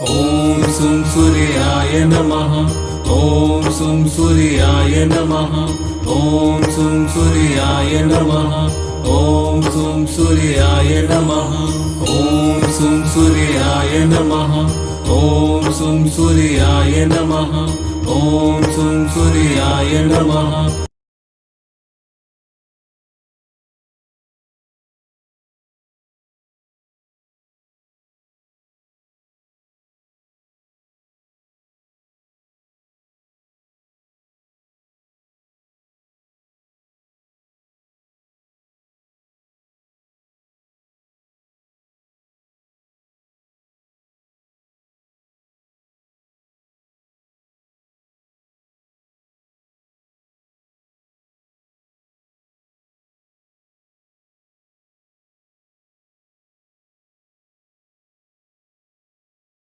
ॐ सुं सूर्याय नमः। ॐ सुं सूर्याय नमः। ॐ सुं सूर्याय नमः। ॐ सुं सूर्याय नमः। ॐ सुं सूर्याय नमः। ॐ सुं सूर्याय नमः। ॐ सुं सूर्याय नमः।